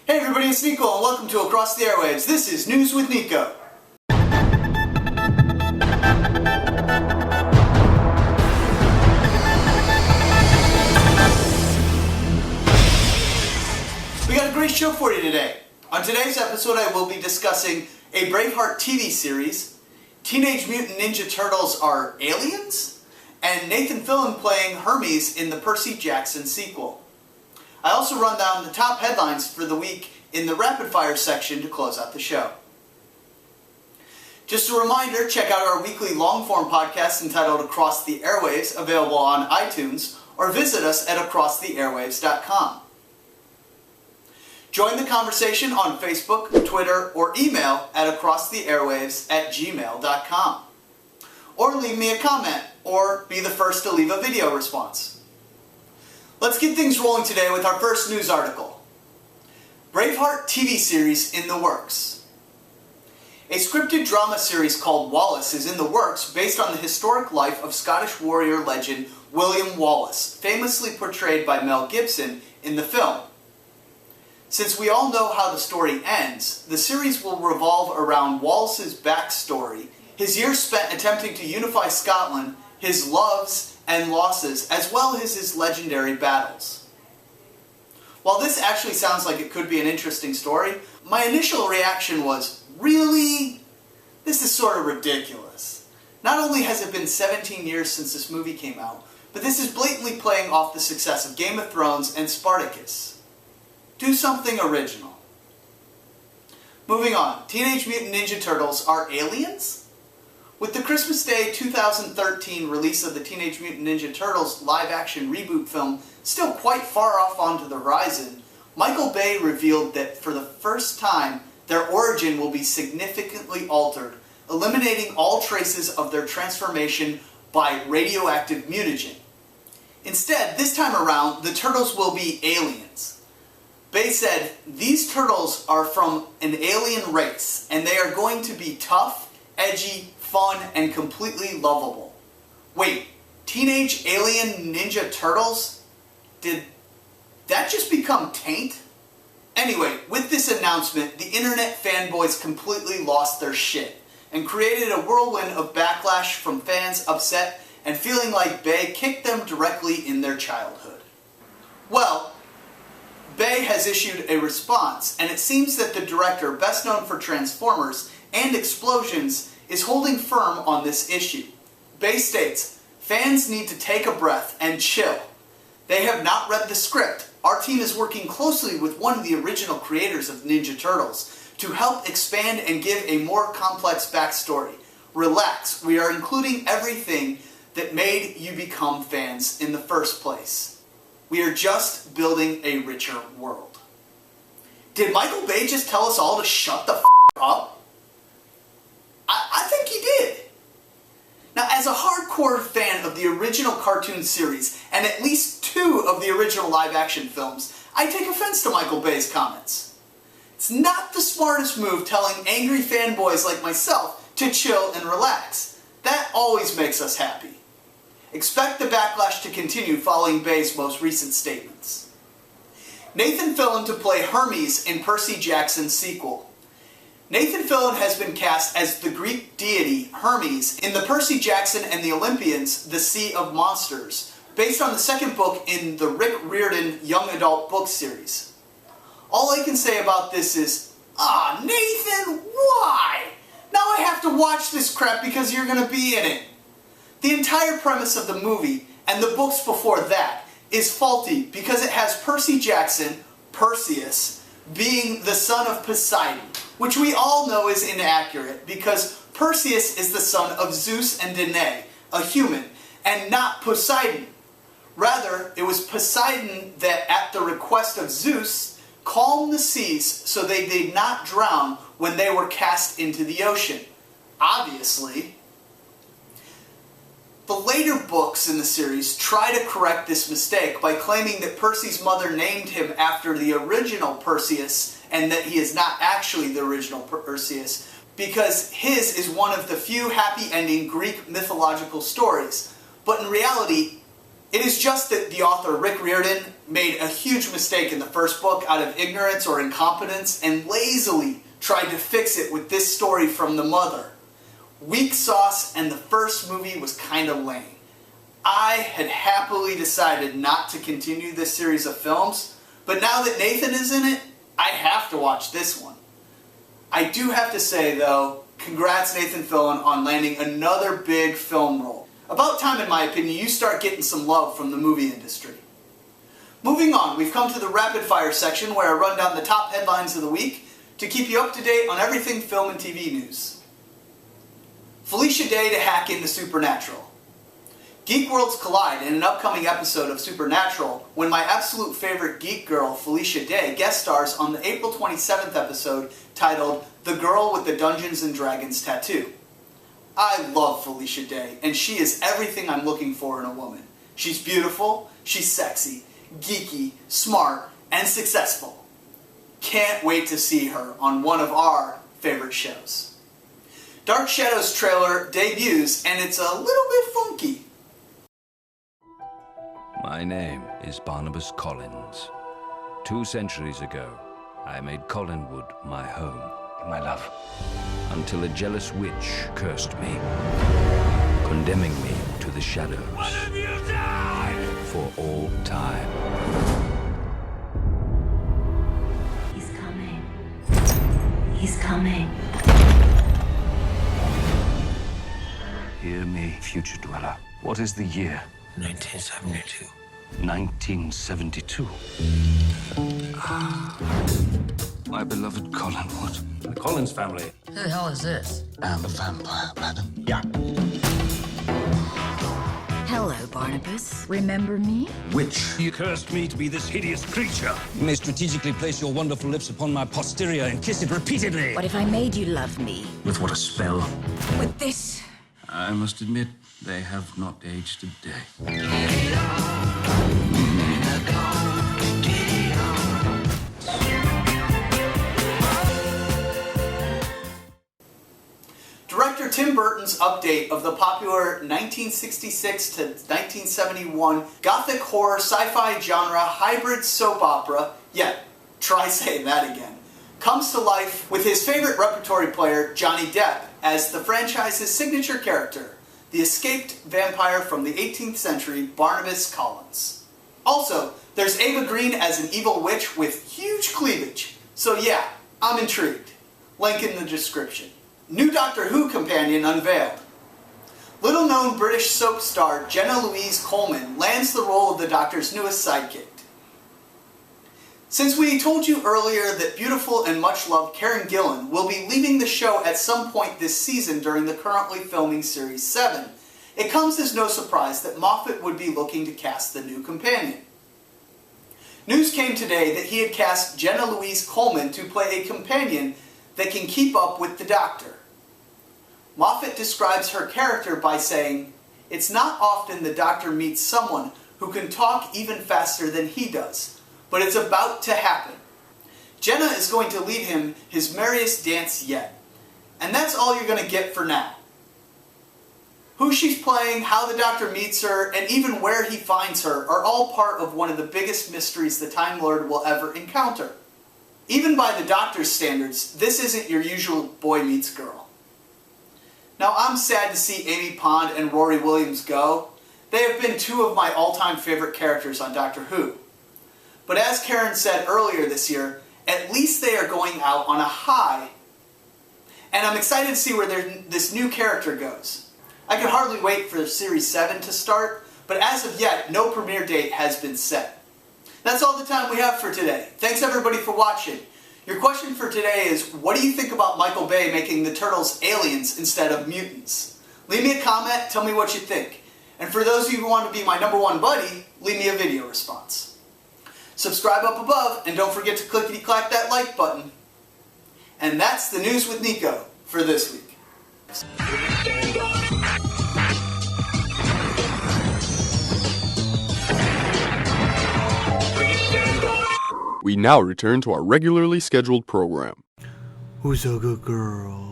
Hey everybody, it's Nico and welcome to Across the Airwaves. This is News with Nico. We got a great show for you today. On today's episode I will be discussing a Braveheart TV series, Teenage Mutant Ninja Turtles are aliens, and Nathan Fillion playing Hermes in the Percy Jackson sequel. I also run down the top headlines for the week in the rapid fire section to close out the show. Just a reminder, check out our weekly long-form podcast entitled Across the Airwaves, available on iTunes, or visit us at acrosstheairwaves.com. Join the conversation on Facebook, Twitter, or email at acrosstheairwaves@gmail.com. Or leave me a comment, or be the first to leave a video response. Let's get things rolling today with our first news article. Braveheart TV series in the works. A scripted drama series called Wallace is in the works based on the historic life of Scottish warrior legend William Wallace, famously portrayed by Mel Gibson in the film. Since we all know how the story ends, the series will revolve around Wallace's backstory, his years spent attempting to unify Scotland, his loves and losses, as well as his legendary battles. While this actually sounds like it could be an interesting story, my initial reaction was, really? This is sort of ridiculous. Not only has it been 17 years since this movie came out, but this is blatantly playing off the success of Game of Thrones and Spartacus. Do something original. Moving on, Teenage Mutant Ninja Turtles are aliens? With the Christmas Day 2013 release of the Teenage Mutant Ninja Turtles live-action reboot film still quite far off onto the horizon, Michael Bay revealed that for the first time, their origin will be significantly altered, eliminating all traces of their transformation by radioactive mutagen. Instead, this time around, the turtles will be aliens. Bay said, "These turtles are from an alien race, and they are going to be tough, edgy, fun, and completely lovable." Wait, Teenage Alien Ninja Turtles? Did that just become taint? Anyway, with this announcement, the internet fanboys completely lost their shit and created a whirlwind of backlash from fans upset and feeling like Bay kicked them directly in their childhood. Well, Bay has issued a response, and it seems that the director, best known for Transformers and Explosions, is holding firm on this issue. Bay states, "Fans need to take a breath and chill. They have not read the script. Our team is working closely with one of the original creators of Ninja Turtles to help expand and give a more complex backstory. Relax, we are including everything that made you become fans in the first place. We are just building a richer world." Did Michael Bay just tell us all to shut the f*** up? I think he did. Now, as a hardcore fan of the original cartoon series, and at least 2 of the original live-action films, I take offense to Michael Bay's comments. It's not the smartest move telling angry fanboys like myself to chill and relax. That always makes us happy. Expect the backlash to continue following Bay's most recent statements. Nathan Fillion to play Hermes in Percy Jackson's sequel. Nathan Fillion has been cast as the Greek deity Hermes in the Percy Jackson and the Olympians, The Sea of Monsters, based on the second book in the Rick Riordan young adult book series. All I can say about this is, Nathan, why? Now I have to watch this crap because you're going to be in it. The entire premise of the movie, and the books before that, is faulty because it has Percy Jackson, Perseus, being the son of Poseidon, which we all know is inaccurate because Perseus is the son of Zeus and Danae, a human, and not Poseidon. Rather, it was Poseidon that, at the request of Zeus, calmed the seas so they did not drown when they were cast into the ocean. Obviously. The later books in the series try to correct this mistake by claiming that Percy's mother named him after the original Perseus and that he is not actually the original Perseus because his is one of the few happy ending Greek mythological stories. But in reality, It is just that the author Rick Riordan made a huge mistake in the first book out of ignorance or incompetence and lazily tried to fix it with this story from the mother. Weak sauce, and the first movie was kind of lame. I had happily decided not to continue this series of films, but now that Nathan is in it, I have to watch this one. I do have to say though, congrats Nathan Fillion on landing another big film role. About time, in my opinion, you start getting some love from the movie industry. Moving on, we've come to the rapid fire section where I run down the top headlines of the week to keep you up to date on everything film and TV news. Felicia Day to hack into Supernatural. Geek worlds collide in an upcoming episode of Supernatural when my absolute favorite geek girl, Felicia Day, guest stars on the April 27th episode titled The Girl with the Dungeons & Dragons Tattoo. I love Felicia Day, and she is everything I'm looking for in a woman. She's beautiful, she's sexy, geeky, smart, and successful. Can't wait to see her on one of our favorite shows. Dark Shadows trailer debuts, and it's a little bit funky. My name is Barnabas Collins. 2 centuries ago, I made Collinwood my home. My love. Until a jealous witch cursed me, condemning me to the shadows. What have you done? For all time. He's coming. He's coming. Hear me, future dweller. What is the year? 1972. 1972. My beloved Collinwood. The Collins family. Who the hell is this? I'm a vampire, madam. Yeah. Hello, Barnabas. Remember me? Witch. You cursed me to be this hideous creature. You may strategically place your wonderful lips upon my posterior and kiss it repeatedly. What if I made you love me? With what a spell. With this? I must admit, they have not aged a day. Director Tim Burton's update of the popular 1966 to 1971 gothic horror sci-fi genre hybrid soap opera, try saying that again, comes to life with his favorite repertory player, Johnny Depp, as the franchise's signature character, the escaped vampire from the 18th century, Barnabas Collins. Also, there's Ava Green as an evil witch with huge cleavage, so yeah, I'm intrigued. Link in the description. New Doctor Who companion unveiled. Little-known British soap star Jenna Louise Coleman lands the role of the Doctor's newest sidekick. Since we told you earlier that beautiful and much-loved Karen Gillan will be leaving the show at some point this season during the currently filming Series 7, it comes as no surprise that Moffat would be looking to cast the new companion. News came today that he had cast Jenna Louise Coleman to play a companion that can keep up with the Doctor. Moffat describes her character by saying, "It's not often the Doctor meets someone who can talk even faster than he does, but it's about to happen. Jenna is going to lead him his merriest dance yet." And that's all you're going to get for now. Who she's playing, how the Doctor meets her, and even where he finds her are all part of one of the biggest mysteries the Time Lord will ever encounter. Even by the Doctor's standards, this isn't your usual boy meets girl. Now, I'm sad to see Amy Pond and Rory Williams go. They have been 2 of my all-time favorite characters on Doctor Who. But as Karen said earlier this year, at least they are going out on a high. And I'm excited to see where this new character goes. I can hardly wait for Series 7 to start, but as of yet, no premiere date has been set. That's all the time we have for today. Thanks everybody for watching. Your question for today is, what do you think about Michael Bay making the Turtles aliens instead of mutants? Leave me a comment, tell me what you think. And for those of you who want to be my #1 buddy, leave me a video response. Subscribe up above, and don't forget to clickety-clack that like button. And that's the news with Nico for this week. We now return to our regularly scheduled program. Who's a good girl?